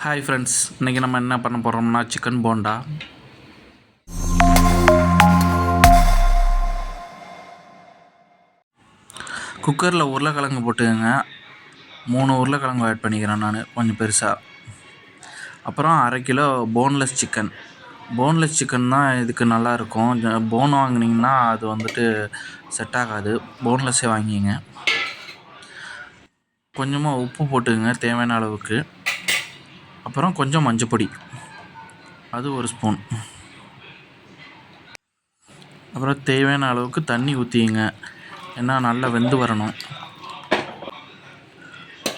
Hi friends, இன்றைக்கி நம்ம என்ன பண்ண போகிறோம்னா சிக்கன் போண்டா. குக்கரில் உருளைக்கிழங்கு போட்டுக்கோங்க. 3 உருளைக்கிழங்கு ஆட் பண்ணிக்கிறேன் நான், கொஞ்சம் பெருசாக. அப்புறம் 1/2 kilo boneless chicken. Boneless chicken தான் இதுக்கு நல்லாயிருக்கும். போன் வாங்கினீங்கன்னா அது வந்துட்டு செட் ஆகாது. போன்லெஸ்ஸே வாங்கிங்க. கொஞ்சமாக உப்பு போட்டுக்கோங்க தேவையான அளவுக்கு. அப்புறம் கொஞ்சம் மஞ்சப்பொடி, அது 1 ஸ்பூன். அப்புறம் தேவையான அளவுக்கு தண்ணி ஊற்றிங்க. ஏன்னா நல்லா வெந்து வரணும்.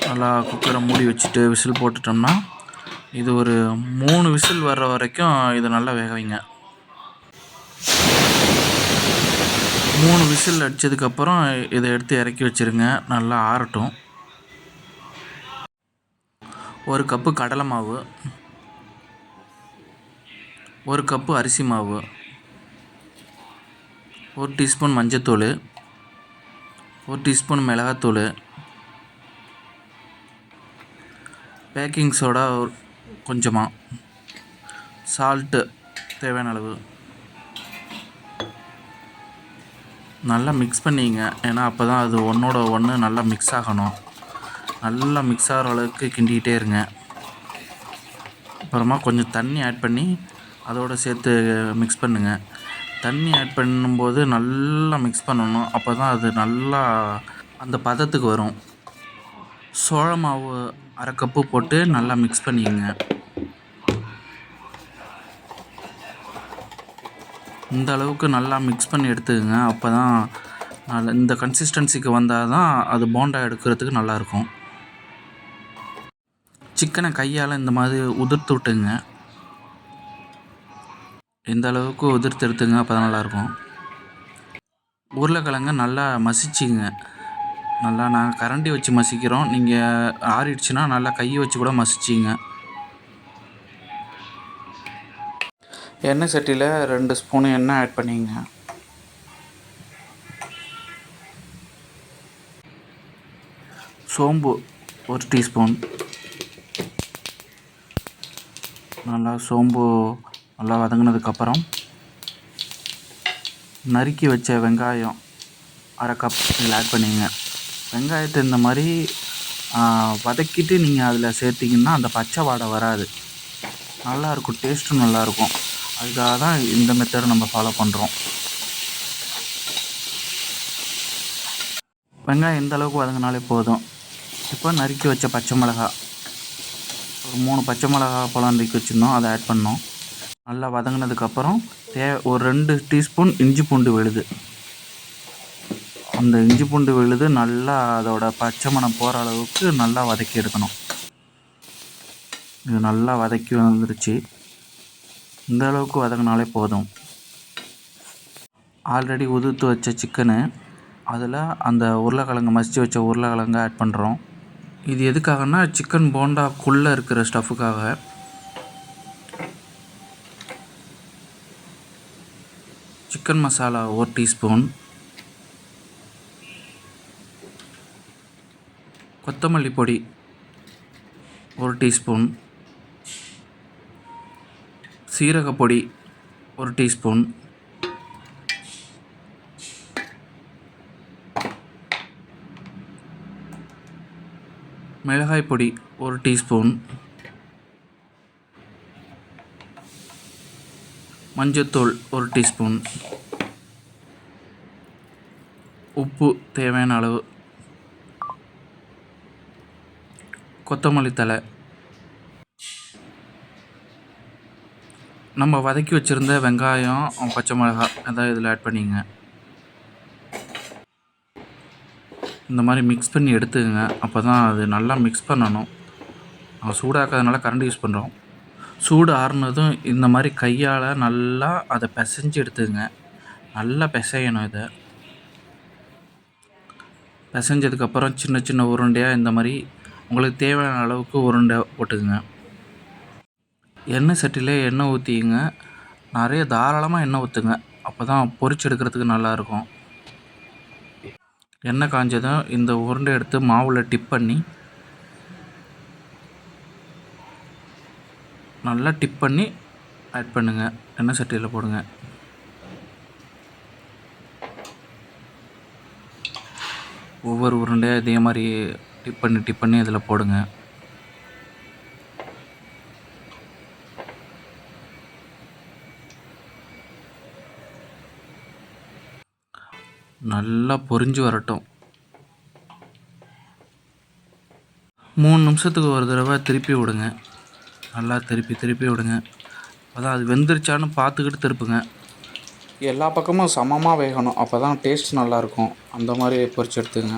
நல்லா குக்கரை மூடி வச்சுட்டு விசில் போட்டுட்டோம்னா இது ஒரு 3 விசில் வர்ற வரைக்கும் இதை நல்லா வேக வைங்க. 3 விசில் அடித்ததுக்கப்புறம் இதை எடுத்து இறக்கி வச்சுருங்க. நல்லா ஆறட்டும். 1 கப்பு கடலை மாவு, 1 கப்பு அரிசி மாவு, 1 டீஸ்பூன் மஞ்சத்தூள், 1 டீஸ்பூன் மிளகாத்தூள், பேக்கிங் சோடா கொஞ்சமாக, சால்ட்டு தேவையான அளவு. நல்லா மிக்ஸ் பண்ணிங்க. ஏன்னா அப்போ தான் அது ஒன்றோட ஒன்று நல்லா மிக்ஸ் ஆகணும். நல்லா மிக்ஸ் ஆகிற அளவுக்கு கிண்டிக்கிட்டே இருங்க. அப்புறமா கொஞ்சம் தண்ணி ஆட் பண்ணி அதோடு சேர்த்து மிக்ஸ் பண்ணுங்கள். தண்ணி ஆட் பண்ணும்போது நல்லா மிக்ஸ் பண்ணணும். அப்போ தான் அது நல்லா அந்த பதத்துக்கு வரும். சோள மாவு 1/2 கப்பு போட்டு நல்லா மிக்ஸ் பண்ணிக்கங்க. இந்த அளவுக்கு நல்லா மிக்ஸ் பண்ணி எடுத்துக்கங்க. அப்போ தான் இந்த கன்சிஸ்டன்சிக்கு வந்தால் தான் அது போண்டா எடுக்கிறதுக்கு நல்லாயிருக்கும். சிக்கனை கையால் இந்த மாதிரி உதிர்த்து விட்டுங்க. இந்த அளவுக்கு உதிர்த்து எடுத்துங்க. அப்போ தான் நல்லாயிருக்கும். உருளைக்கிழங்க நல்லா மசிச்சிங்க. நல்லா நாங்கள் கரண்டி வச்சு மசிக்கிறோம். நீங்கள் ஆறிடுச்சுன்னா நல்லா கையை வச்சு கூட மசிச்சிங்க. எண்ணெய் சட்டியில் 2 ஸ்பூன் எண்ணெய் ஆட் பண்ணிங்க. சோம்பு 1 டீஸ்பூன். நல்லா சோம்பு நல்லா வதங்கினதுக்கப்புறம் நறுக்கி வச்ச வெங்காயம் 1/2 கப் இதில் ஆட் பண்ணிங்க. வெங்காயத்தை இந்த மாதிரி வதக்கிட்டு நீங்கள் அதில் சேர்த்திங்கன்னா அந்த பச்சை வாடை வராது. நல்லாயிருக்கும், டேஸ்ட்டும் நல்லாயிருக்கும். அதுக்காக தான் இந்த மெத்தடை நம்ம ஃபாலோ பண்ணுறோம். வெங்காயம் இந்த அளவுக்கு வதங்கினாலே போதும். இப்போ நறுக்கி வச்ச பச்சை மிளகா, ஒரு 3 பச்சை மிளகா பழம் நறுக்கி வச்சுருந்தோம், அதை ஆட் பண்ணோம். நல்லா வதங்கினதுக்கப்புறம் ஒரு 2 டீஸ்பூன் இஞ்சி பூண்டு விழுது. அந்த இஞ்சி பூண்டு விழுது நல்லா அதோட பச்சை மணம் போகிற அளவுக்கு நல்லா வதக்கி எடுக்கணும். இது நல்லா வதக்கி வந்துருச்சு. இந்த அளவுக்கு வதங்கினாலே போதும். ஆல்ரெடி உதிர்த்து வச்ச சிக்கனு, அதில் அந்த உருளைக்கிழங்கு மசித்து வச்ச உருளைக்கிழங்கு ஆட் பண்ணுறோம். இது எதுக்காகனா சிக்கன் போண்டாக்குள்ளே இருக்கிற ஸ்டஃப்புக்காக. சிக்கன் மசாலா 1 டீஸ்பூன், கொத்தமல்லி பொடி 1 டீஸ்பூன், சீரகப்பொடி 1 டீஸ்பூன், மிளகாய் பொடி 1 டீஸ்பூன், மஞ்சத்தூள் 1 டீஸ்பூன், உப்பு தேவையான அளவு, கொத்தமல்லி தழை, நம்ம வதக்கி வச்சுருந்த வெங்காயம், பச்சை மிளகாய் அதான் இதில் ஆட் பண்ணிங்க. இந்த மாதிரி மிக்ஸ் பண்ணி எடுத்துக்கங்க. அப்போ தான் அது நல்லா மிக்ஸ் பண்ணணும். சூடாக்காதனால கரண்ட் யூஸ் பண்ணுறோம். சூடு ஆறுனதும் இந்த மாதிரி கையால் நல்லா அதை பிசைஞ்சு எடுத்துக்கங்க. நல்லா பிசையணும். இதை பிசைஞ்சதுக்கப்புறம் சின்ன சின்ன உருண்டையாக இந்த மாதிரி உங்களுக்கு தேவையான அளவுக்கு உருண்டை போட்டுக்குங்க. எண்ணெய் சட்டியில் எண்ணெய் ஊற்றிங்க. நிறைய தாராளமாக எண்ணெய் ஊற்றுங்க. அப்போ தான் பொரிச்சு எடுக்கிறதுக்கு நல்லாயிருக்கும். எண்ணெய் காஞ்சதும் இந்த உருண்டை எடுத்து மாவில் டிப் பண்ணி நல்லா டிப் பண்ணி ஆட் பண்ணுங்கள். எண்ணெய் சட்டியில் போடுங்க. ஒவ்வொரு உருண்டையாக இதே மாதிரி டிப் பண்ணி இதில் போடுங்க. நல்லா பொரிஞ்சு வரட்டும். 3 நிமிஷத்துக்கு ஒரு தடவை திருப்பி விடுங்க. நல்லா திருப்பி விடுங்க. அதான் அது வெந்துருச்சான்னு பார்த்துக்கிட்டு திருப்புங்க. எல்லா பக்கமும் சமமாக வேகணும். அப்போ தான் டேஸ்ட் நல்லாயிருக்கும். அந்த மாதிரி பொரிச்சு எடுத்துங்க.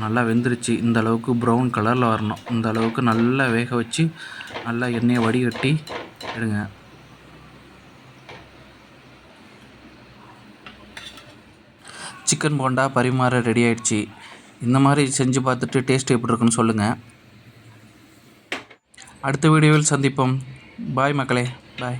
நல்லா வெந்துருச்சு. இந்த அளவுக்கு ப்ரௌன் கலரில் வரணும். இந்த அளவுக்கு நல்லா வேக வச்சு நல்லா எண்ணெயை வடிகட்டி எடுங்க. சிக்கன் போண்டா பரிமாற ரெடி ஆகிடுச்சு. இந்த மாதிரி செஞ்சு பார்த்துட்டு டேஸ்ட் எப்படி இருக்குன்னு சொல்லுங்கள். அடுத்த வீடியோவில் சந்திப்போம். பாய் மக்களே, பாய்.